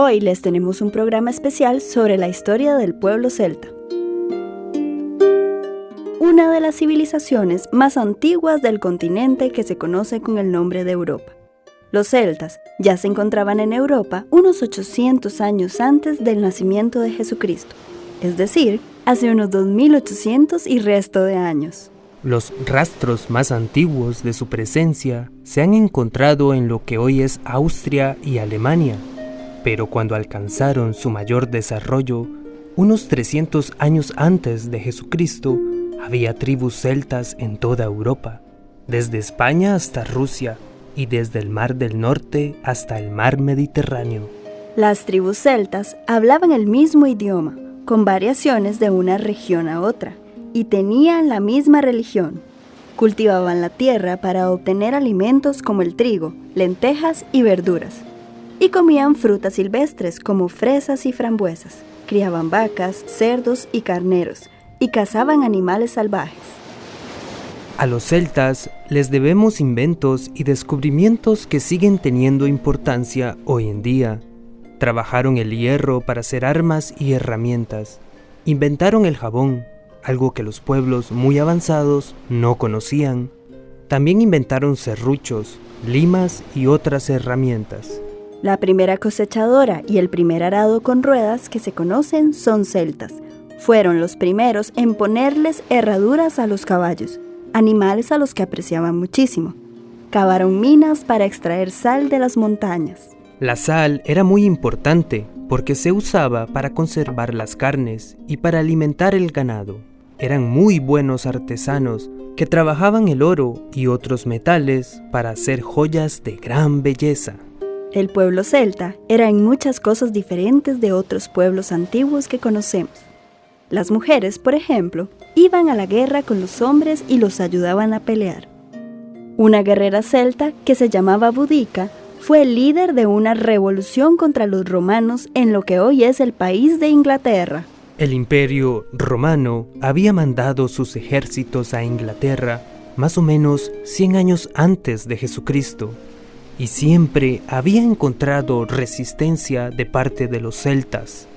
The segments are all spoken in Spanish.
Hoy les tenemos un programa especial sobre la historia del pueblo celta. Una de las civilizaciones más antiguas del continente que se conoce con el nombre de Europa. Los celtas ya se encontraban en Europa unos 800 años antes del nacimiento de Jesucristo, es decir, hace unos 2800 y resto de años. Los rastros más antiguos de su presencia se han encontrado en lo que hoy es Austria y Alemania, pero cuando alcanzaron su mayor desarrollo, unos 300 años antes de Jesucristo, había tribus celtas en toda Europa, desde España hasta Rusia y desde el Mar del Norte hasta el Mar Mediterráneo. Las tribus celtas hablaban el mismo idioma, con variaciones de una región a otra, y tenían la misma religión. Cultivaban la tierra para obtener alimentos como el trigo, lentejas y verduras, y comían frutas silvestres como fresas y frambuesas. Criaban vacas, cerdos y carneros, y cazaban animales salvajes. A los celtas les debemos inventos y descubrimientos que siguen teniendo importancia hoy en día. Trabajaron el hierro para hacer armas y herramientas. Inventaron el jabón, algo que los pueblos muy avanzados no conocían. También inventaron serruchos, limas y otras herramientas. La primera cosechadora y el primer arado con ruedas que se conocen son celtas. Fueron los primeros en ponerles herraduras a los caballos, animales a los que apreciaban muchísimo. Cavaron minas para extraer sal de las montañas. La sal era muy importante porque se usaba para conservar las carnes y para alimentar el ganado. Eran muy buenos artesanos que trabajaban el oro y otros metales para hacer joyas de gran belleza. El pueblo celta era en muchas cosas diferentes de otros pueblos antiguos que conocemos. Las mujeres, por ejemplo, iban a la guerra con los hombres y los ayudaban a pelear. Una guerrera celta, que se llamaba Boudica, fue el líder de una revolución contra los romanos en lo que hoy es el país de Inglaterra. El Imperio Romano había mandado sus ejércitos a Inglaterra más o menos 100 años antes de Jesucristo, y siempre había encontrado resistencia de parte de los celtas,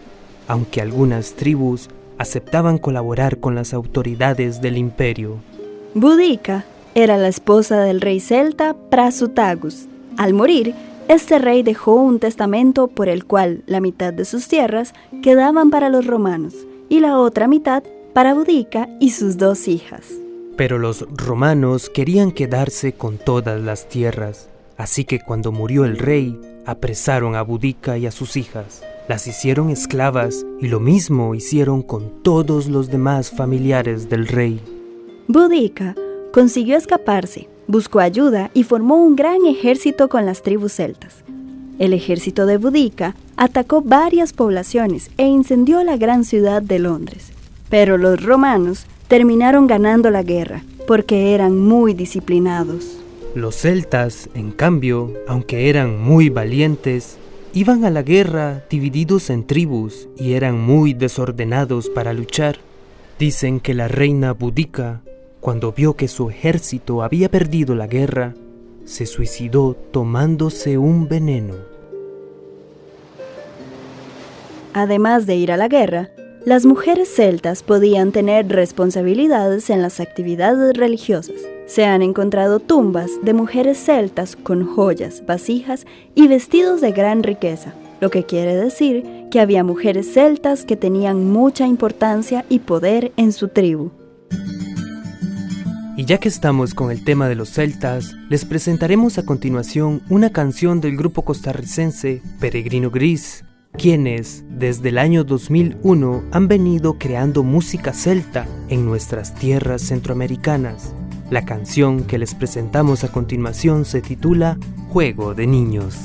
aunque algunas tribus aceptaban colaborar con las autoridades del imperio. Boudica era la esposa del rey celta Prasutagus. Al morir, este rey dejó un testamento por el cual la mitad de sus tierras quedaban para los romanos y la otra mitad para Boudica y sus 2 hijas. Pero los romanos querían quedarse con todas las tierras, así que cuando murió el rey, apresaron a Boudica y a sus hijas. Las hicieron esclavas y lo mismo hicieron con todos los demás familiares del rey. Boudica consiguió escaparse, buscó ayuda y formó un gran ejército con las tribus celtas. El ejército de Boudica atacó varias poblaciones e incendió la gran ciudad de Londres. Pero los romanos terminaron ganando la guerra porque eran muy disciplinados. Los celtas, en cambio, aunque eran muy valientes, iban a la guerra divididos en tribus y eran muy desordenados para luchar. Dicen que la reina Boudica, cuando vio que su ejército había perdido la guerra, se suicidó tomándose un veneno. Además de ir a la guerra, las mujeres celtas podían tener responsabilidades en las actividades religiosas. Se han encontrado tumbas de mujeres celtas con joyas, vasijas y vestidos de gran riqueza, lo que quiere decir que había mujeres celtas que tenían mucha importancia y poder en su tribu. Y ya que estamos con el tema de los celtas, les presentaremos a continuación una canción del grupo costarricense Peregrino Gris, quienes desde el año 2001 han venido creando música celta en nuestras tierras centroamericanas. La canción que les presentamos a continuación se titula Juego de Niños.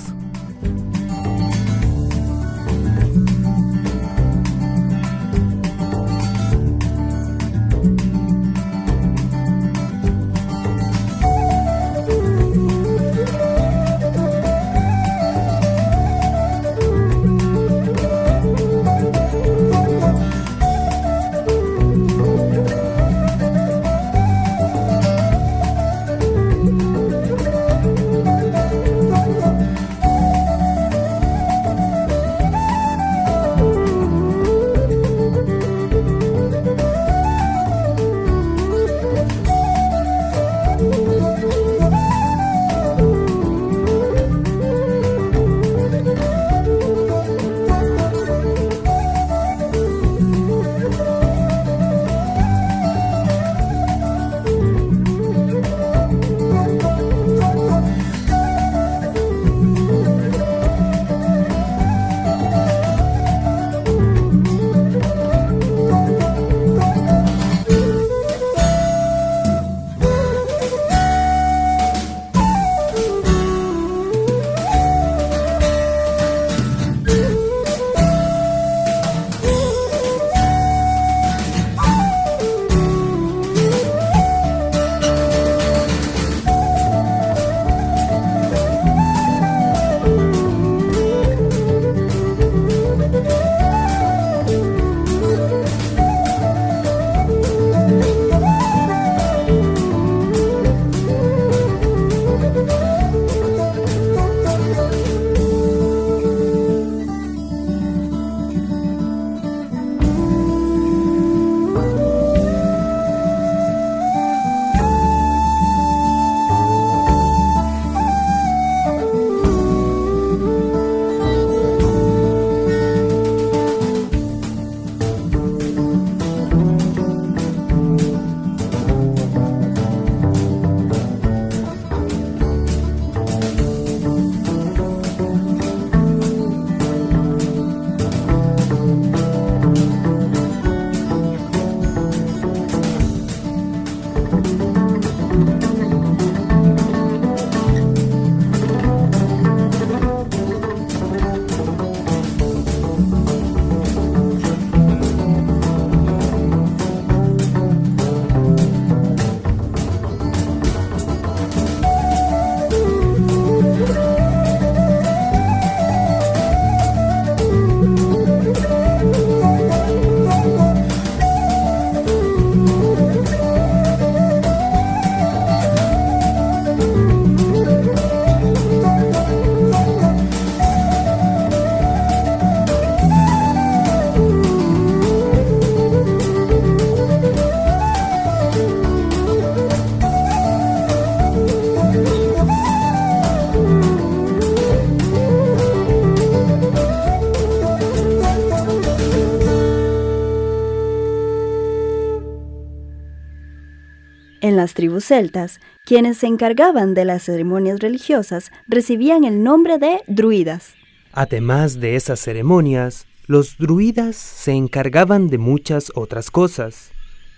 tribus celtas, quienes se encargaban de las ceremonias religiosas, recibían el nombre de druidas. Además de esas ceremonias, los druidas se encargaban de muchas otras cosas.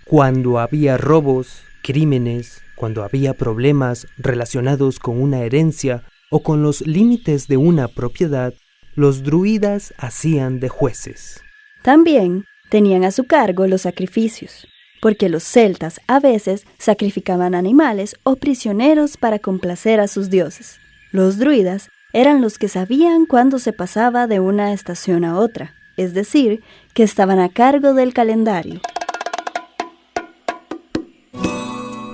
Cuando había robos, crímenes, cuando había problemas relacionados con una herencia o con los límites de una propiedad, los druidas hacían de jueces. También tenían a su cargo los sacrificios, porque los celtas a veces sacrificaban animales o prisioneros para complacer a sus dioses. Los druidas eran los que sabían cuándo se pasaba de una estación a otra, es decir, que estaban a cargo del calendario.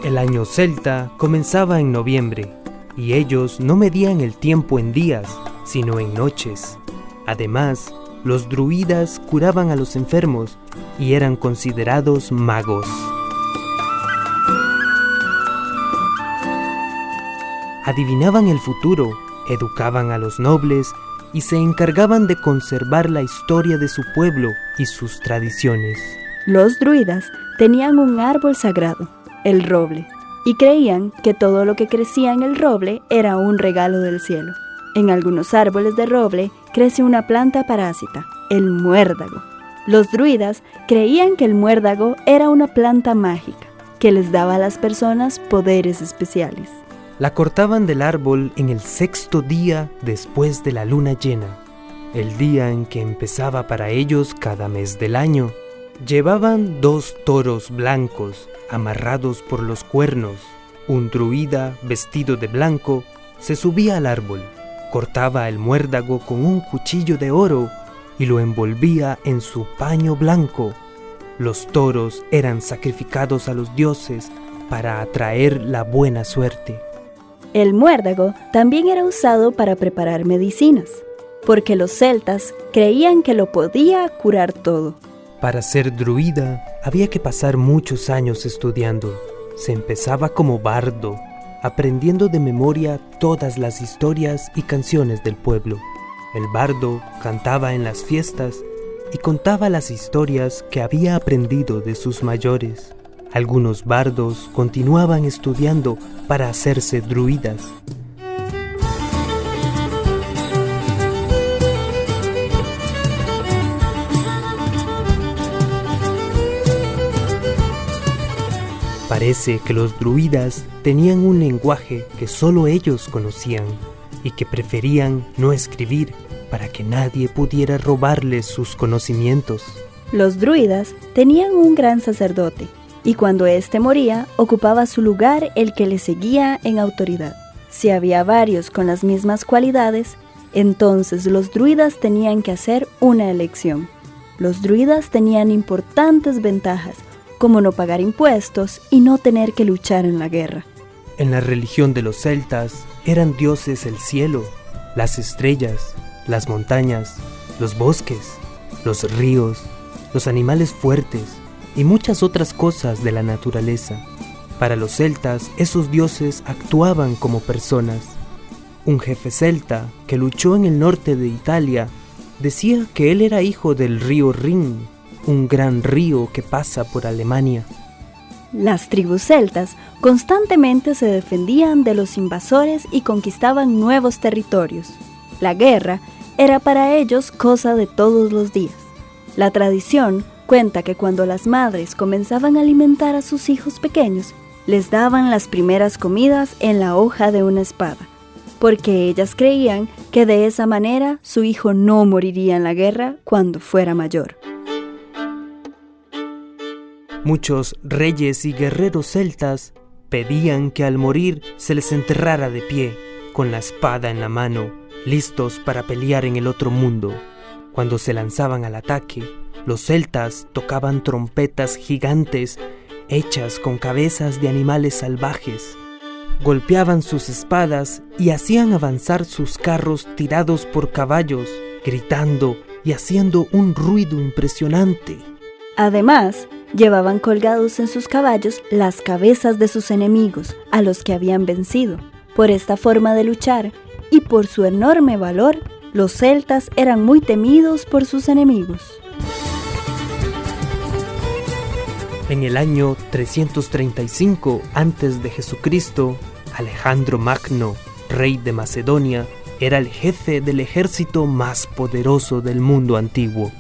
El año celta comenzaba en noviembre, y ellos no medían el tiempo en días, sino en noches. Además, los druidas curaban a los enfermos y eran considerados magos. Adivinaban el futuro, educaban a los nobles y se encargaban de conservar la historia de su pueblo y sus tradiciones. Los druidas tenían un árbol sagrado, el roble, y creían que todo lo que crecía en el roble era un regalo del cielo. En algunos árboles de roble crece una planta parásita, el muérdago. Los druidas creían que el muérdago era una planta mágica, que les daba a las personas poderes especiales. La cortaban del árbol en el 6º día después de la luna llena, el día en que empezaba para ellos cada mes del año. Llevaban 2 toros blancos amarrados por los cuernos. Un druida vestido de blanco se subía al árbol, cortaba el muérdago con un cuchillo de oro y lo envolvía en su paño blanco. Los toros eran sacrificados a los dioses para atraer la buena suerte. El muérdago también era usado para preparar medicinas, porque los celtas creían que lo podía curar todo. Para ser druida había que pasar muchos años estudiando. Se empezaba como bardo, aprendiendo de memoria todas las historias y canciones del pueblo. El bardo cantaba en las fiestas y contaba las historias que había aprendido de sus mayores. Algunos bardos continuaban estudiando para hacerse druidas. Parece que los druidas tenían un lenguaje que solo ellos conocían y que preferían no escribir para que nadie pudiera robarles sus conocimientos. Los druidas tenían un gran sacerdote, y cuando éste moría, ocupaba su lugar el que le seguía en autoridad. Si había varios con las mismas cualidades, entonces los druidas tenían que hacer una elección. Los druidas tenían importantes ventajas, como no pagar impuestos y no tener que luchar en la guerra. En la religión de los celtas eran dioses el cielo, las estrellas, las montañas, los bosques, los ríos, los animales fuertes y muchas otras cosas de la naturaleza. Para los celtas, esos dioses actuaban como personas. Un jefe celta que luchó en el norte de Italia decía que él era hijo del río Rin, un gran río que pasa por Alemania. Las tribus celtas constantemente se defendían de los invasores y conquistaban nuevos territorios. La guerra era para ellos cosa de todos los días. La tradición cuenta que cuando las madres comenzaban a alimentar a sus hijos pequeños, les daban las primeras comidas en la hoja de una espada, porque ellas creían que de esa manera su hijo no moriría en la guerra cuando fuera mayor. Muchos reyes y guerreros celtas pedían que al morir se les enterrara de pie, con la espada en la mano, listos para pelear en el otro mundo. Cuando se lanzaban al ataque, los celtas tocaban trompetas gigantes hechas con cabezas de animales salvajes. Golpeaban sus espadas y hacían avanzar sus carros tirados por caballos, gritando y haciendo un ruido impresionante. Además, llevaban colgados en sus caballos las cabezas de sus enemigos, a los que habían vencido. Por esta forma de luchar y por su enorme valor, los celtas eran muy temidos por sus enemigos. En el año 335 a.C., Alejandro Magno, rey de Macedonia, era el jefe del ejército más poderoso del mundo antiguo.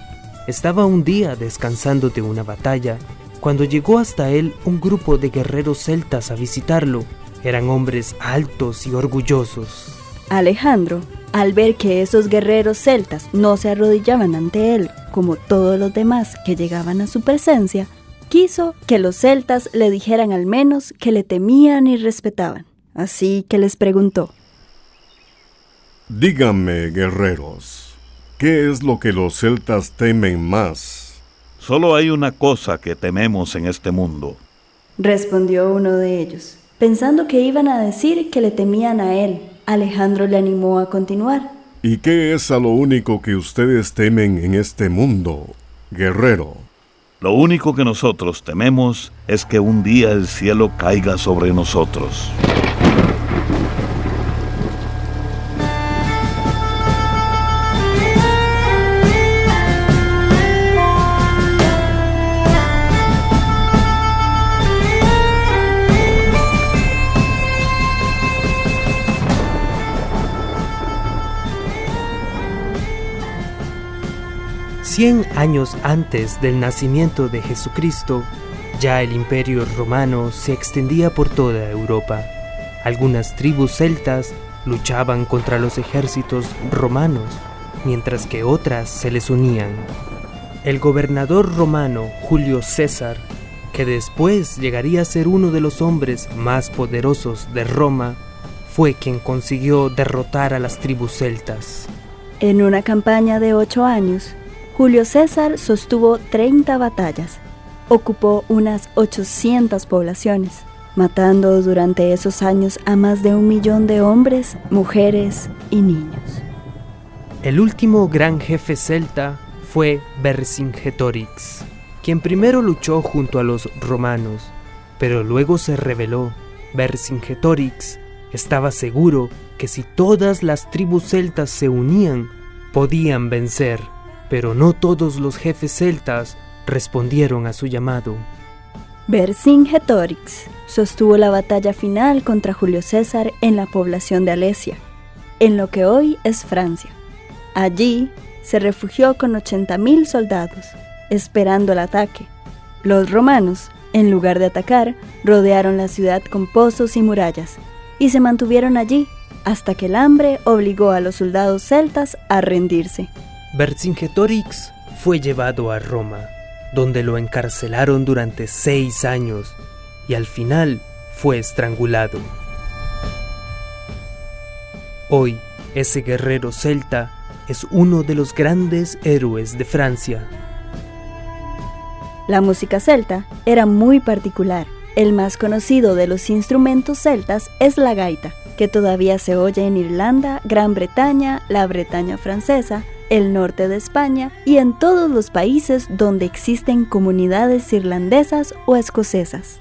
Estaba un día descansando de una batalla cuando llegó hasta él un grupo de guerreros celtas a visitarlo. Eran hombres altos y orgullosos. Alejandro, al ver que esos guerreros celtas no se arrodillaban ante él como todos los demás que llegaban a su presencia, quiso que los celtas le dijeran al menos que le temían y respetaban. Así que les preguntó: Díganme, guerreros, ¿qué es lo que los celtas temen más? Solo hay una cosa que tememos en este mundo. Respondió uno de ellos. Pensando que iban a decir que le temían a él, Alejandro le animó a continuar. ¿Y qué es a lo único que ustedes temen en este mundo, guerrero? Lo único que nosotros tememos es que un día el cielo caiga sobre nosotros. Cien años antes del nacimiento de Jesucristo, ya el Imperio Romano se extendía por toda Europa. Algunas tribus celtas luchaban contra los ejércitos romanos, mientras que otras se les unían. El gobernador romano Julio César, que después llegaría a ser uno de los hombres más poderosos de Roma, fue quien consiguió derrotar a las tribus celtas. En una campaña de 8 años, Julio César sostuvo 30 batallas, ocupó unas 800 poblaciones, matando durante esos años a más de 1 millón de hombres, mujeres y niños. El último gran jefe celta fue Vercingetorix, quien primero luchó junto a los romanos, pero luego se rebeló. Vercingetorix estaba seguro que si todas las tribus celtas se unían, podían vencer. Pero no todos los jefes celtas respondieron a su llamado. Vercingetorix sostuvo la batalla final contra Julio César en la población de Alesia, en lo que hoy es Francia. Allí se refugió con 80.000 soldados, esperando el ataque. Los romanos, en lugar de atacar, rodearon la ciudad con pozos y murallas, y se mantuvieron allí hasta que el hambre obligó a los soldados celtas a rendirse. Vercingetorix fue llevado a Roma, donde lo encarcelaron durante 6 años y al final fue estrangulado. Hoy, ese guerrero celta es uno de los grandes héroes de Francia. La música celta era muy particular. El más conocido de los instrumentos celtas es la gaita, que todavía se oye en Irlanda, Gran Bretaña, la Bretaña francesa, el norte de España y en todos los países donde existen comunidades irlandesas o escocesas.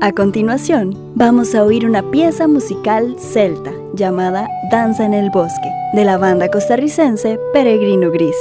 A continuación, vamos a oír una pieza musical celta llamada Danza en el Bosque, de la banda costarricense Peregrino Gris.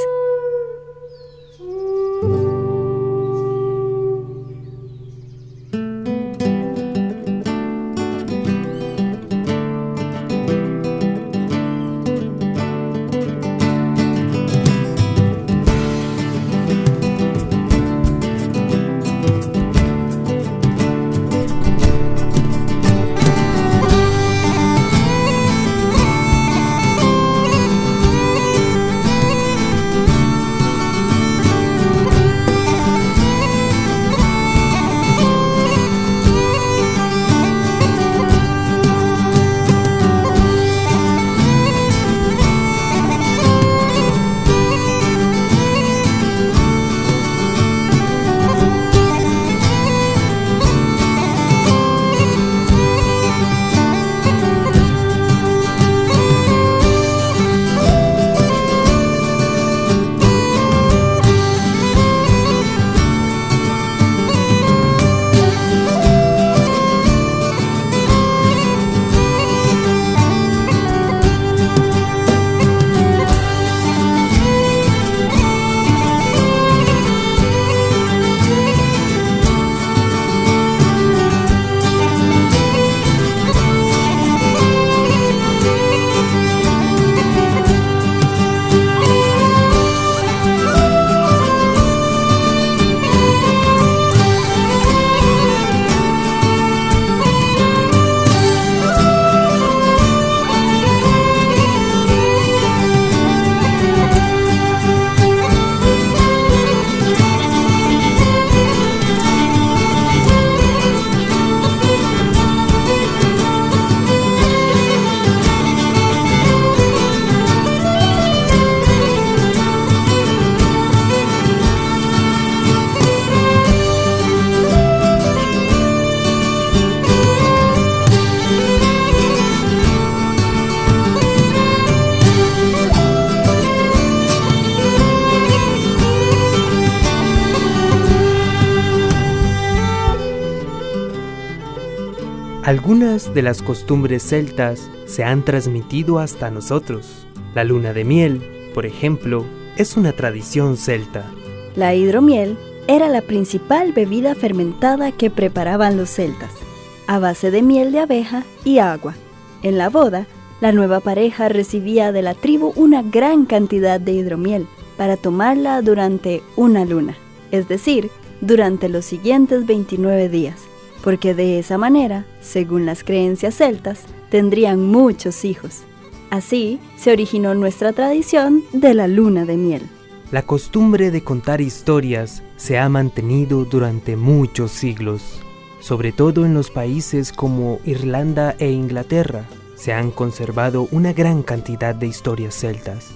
Algunas de las costumbres celtas se han transmitido hasta nosotros. La luna de miel, por ejemplo, es una tradición celta. La hidromiel era la principal bebida fermentada que preparaban los celtas, a base de miel de abeja y agua. En la boda, la nueva pareja recibía de la tribu una gran cantidad de hidromiel para tomarla durante una luna, es decir, durante los siguientes 29 días, porque de esa manera, según las creencias celtas, tendrían muchos hijos. Así se originó nuestra tradición de la luna de miel. La costumbre de contar historias se ha mantenido durante muchos siglos. Sobre todo en los países como Irlanda e Inglaterra, se han conservado una gran cantidad de historias celtas.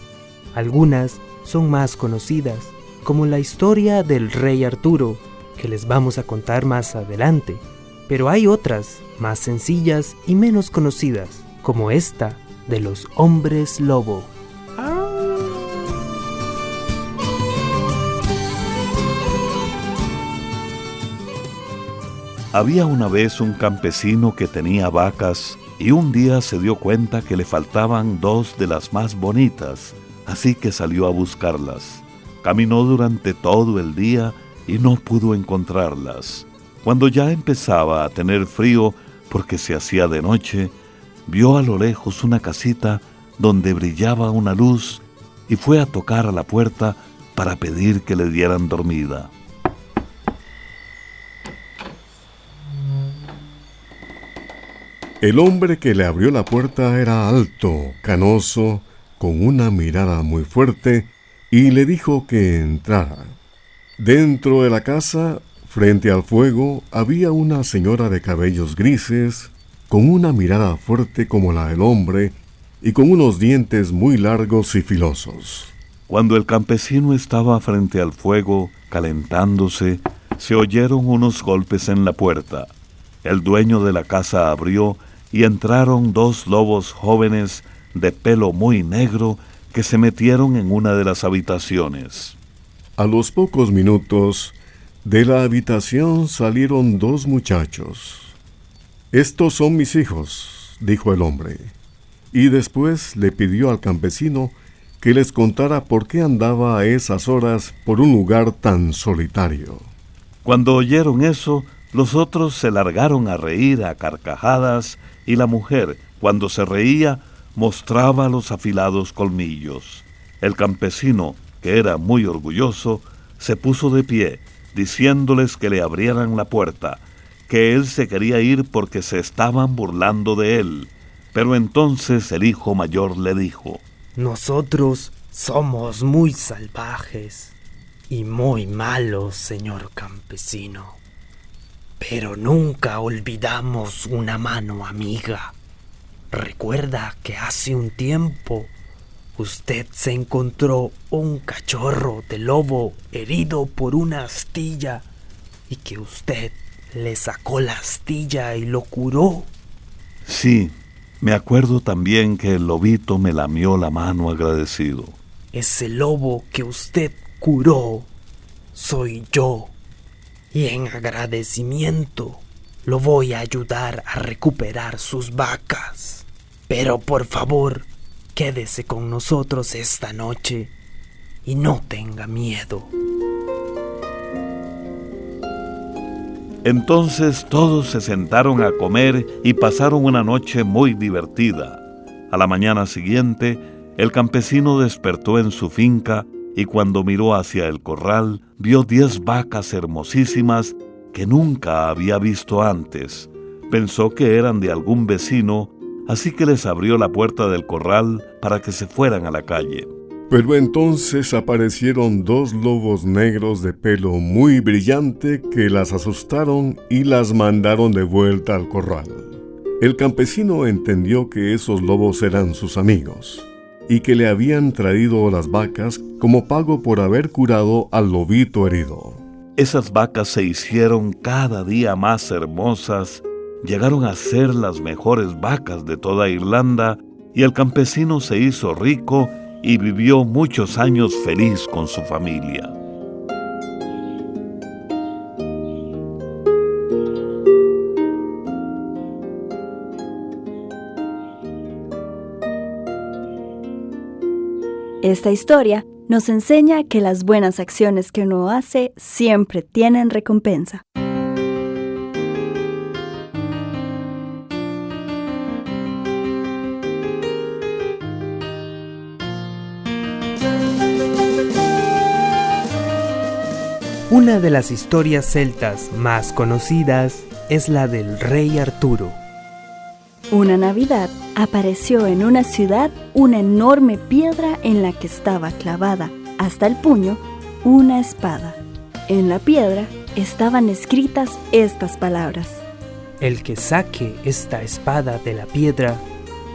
Algunas son más conocidas, como la historia del rey Arturo, que les vamos a contar más adelante. Pero hay otras, más sencillas y menos conocidas, como esta de los hombres lobo. Había una vez un campesino que tenía vacas y un día se dio cuenta que le faltaban 2 de las más bonitas, así que salió a buscarlas. Caminó durante todo el día y no pudo encontrarlas. Cuando ya empezaba a tener frío porque se hacía de noche, vio a lo lejos una casita donde brillaba una luz y fue a tocar a la puerta para pedir que le dieran dormida. El hombre que le abrió la puerta era alto, canoso, con una mirada muy fuerte, y le dijo que entrara. Dentro de la casa, frente al fuego, había una señora de cabellos grises, con una mirada fuerte como la del hombre, y con unos dientes muy largos y filosos. Cuando el campesino estaba frente al fuego, calentándose, se oyeron unos golpes en la puerta. El dueño de la casa abrió y entraron 2 lobos jóvenes de pelo muy negro que se metieron en una de las habitaciones. A los pocos minutos, de la habitación salieron 2 muchachos. «Estos son mis hijos», dijo el hombre, y después le pidió al campesino que les contara por qué andaba a esas horas por un lugar tan solitario. Cuando oyeron eso, los otros se largaron a reír a carcajadas, y la mujer, cuando se reía, mostraba los afilados colmillos. El campesino, que era muy orgulloso, se puso de pie, diciéndoles que le abrieran la puerta, que él se quería ir porque se estaban burlando de él. Pero entonces el hijo mayor le dijo: Nosotros somos muy salvajes y muy malos, señor campesino. Pero nunca olvidamos una mano amiga. Recuerda que hace un tiempo usted se encontró un cachorro de lobo herido por una astilla y que usted le sacó la astilla y lo curó. Sí, me acuerdo también que el lobito me lamió la mano agradecido. Ese lobo que usted curó soy yo. Y en agradecimiento lo voy a ayudar a recuperar sus vacas. Pero por favor, quédese con nosotros esta noche y no tenga miedo. Entonces todos se sentaron a comer y pasaron una noche muy divertida. A la mañana siguiente, el campesino despertó en su finca y cuando miró hacia el corral, vio 10 vacas hermosísimas que nunca había visto antes. Pensó que eran de algún vecino, así que les abrió la puerta del corral para que se fueran a la calle. Pero entonces aparecieron 2 lobos negros de pelo muy brillante que las asustaron y las mandaron de vuelta al corral. El campesino entendió que esos lobos eran sus amigos y que le habían traído las vacas como pago por haber curado al lobito herido. Esas vacas se hicieron cada día más hermosas, llegaron a ser las mejores vacas de toda Irlanda y el campesino se hizo rico y vivió muchos años feliz con su familia. Esta historia nos enseña que las buenas acciones que uno hace siempre tienen recompensa. Una de las historias celtas más conocidas es la del rey Arturo. Una Navidad apareció en una ciudad una enorme piedra en la que estaba clavada hasta el puño una espada. En la piedra estaban escritas estas palabras: El que saque esta espada de la piedra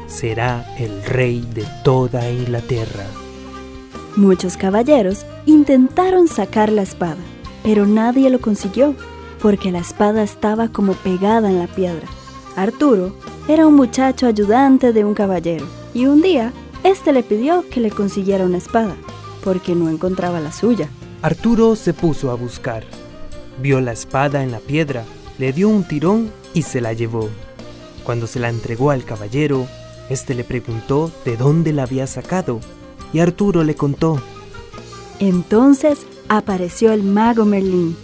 será el rey de toda Inglaterra. Muchos caballeros intentaron sacar la espada, pero nadie lo consiguió, porque la espada estaba como pegada en la piedra. Arturo era un muchacho ayudante de un caballero, y un día éste le pidió que le consiguiera una espada, porque no encontraba la suya. Arturo se puso a buscar. Vio la espada en la piedra, le dio un tirón y se la llevó. Cuando se la entregó al caballero, éste le preguntó de dónde la había sacado, y Arturo le contó. Entonces apareció el mago Merlín,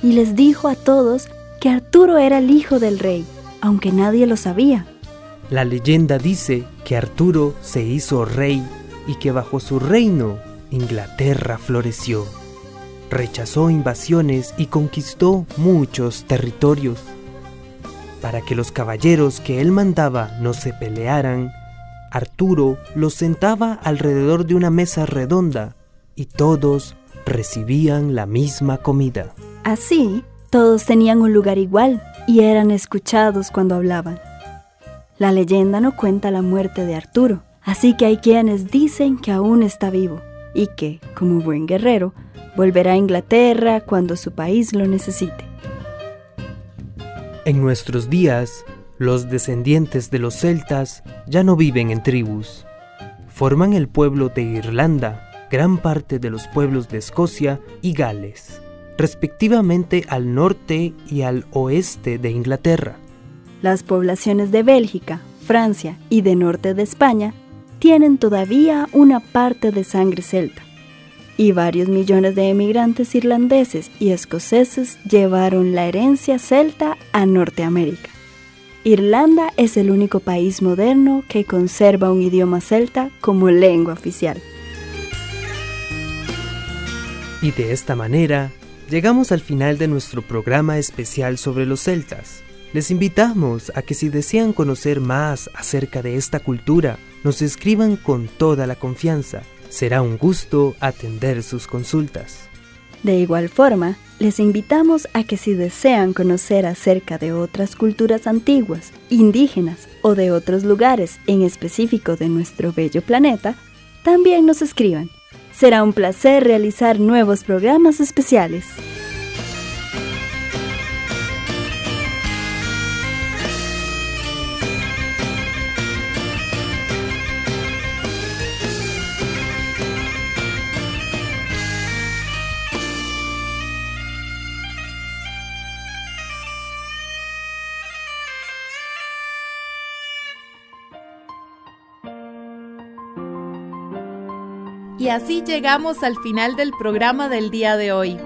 y les dijo a todos que Arturo era el hijo del rey, aunque nadie lo sabía. La leyenda dice que Arturo se hizo rey y que bajo su reino Inglaterra floreció. Rechazó invasiones y conquistó muchos territorios. Para que los caballeros que él mandaba no se pelearan, Arturo los sentaba alrededor de una mesa redonda y todos recibían la misma comida. Así, todos tenían un lugar igual y eran escuchados cuando hablaban. La leyenda no cuenta la muerte de Arturo, así que hay quienes dicen que aún está vivo y que, como buen guerrero, volverá a Inglaterra cuando su país lo necesite. En nuestros días, los descendientes de los celtas ya no viven en tribus. Forman el pueblo de Irlanda, gran parte de los pueblos de Escocia y Gales, respectivamente al norte y al oeste de Inglaterra. Las poblaciones de Bélgica, Francia y de norte de España tienen todavía una parte de sangre celta, y varios millones de emigrantes irlandeses y escoceses llevaron la herencia celta a Norteamérica. Irlanda es el único país moderno que conserva un idioma celta como lengua oficial. Y de esta manera, llegamos al final de nuestro programa especial sobre los celtas. Les invitamos a que si desean conocer más acerca de esta cultura, nos escriban con toda la confianza. Será un gusto atender sus consultas. De igual forma, les invitamos a que si desean conocer acerca de otras culturas antiguas, indígenas o de otros lugares en específico de nuestro bello planeta, también nos escriban. Será un placer realizar nuevos programas especiales. Y así llegamos al final del programa del día de hoy.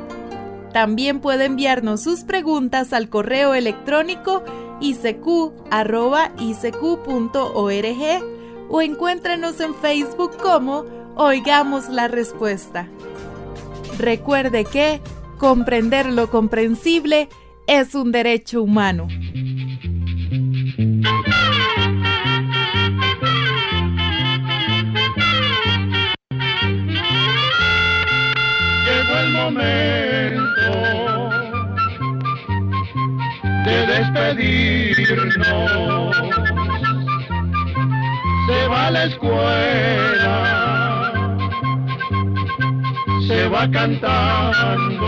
También puede enviarnos sus preguntas al correo electrónico icq@icq.org o encuéntrenos en Facebook como Oigamos la Respuesta. Recuerde que comprender lo comprensible es un derecho humano. El momento de despedirnos. Se va a la escuela, se va cantando.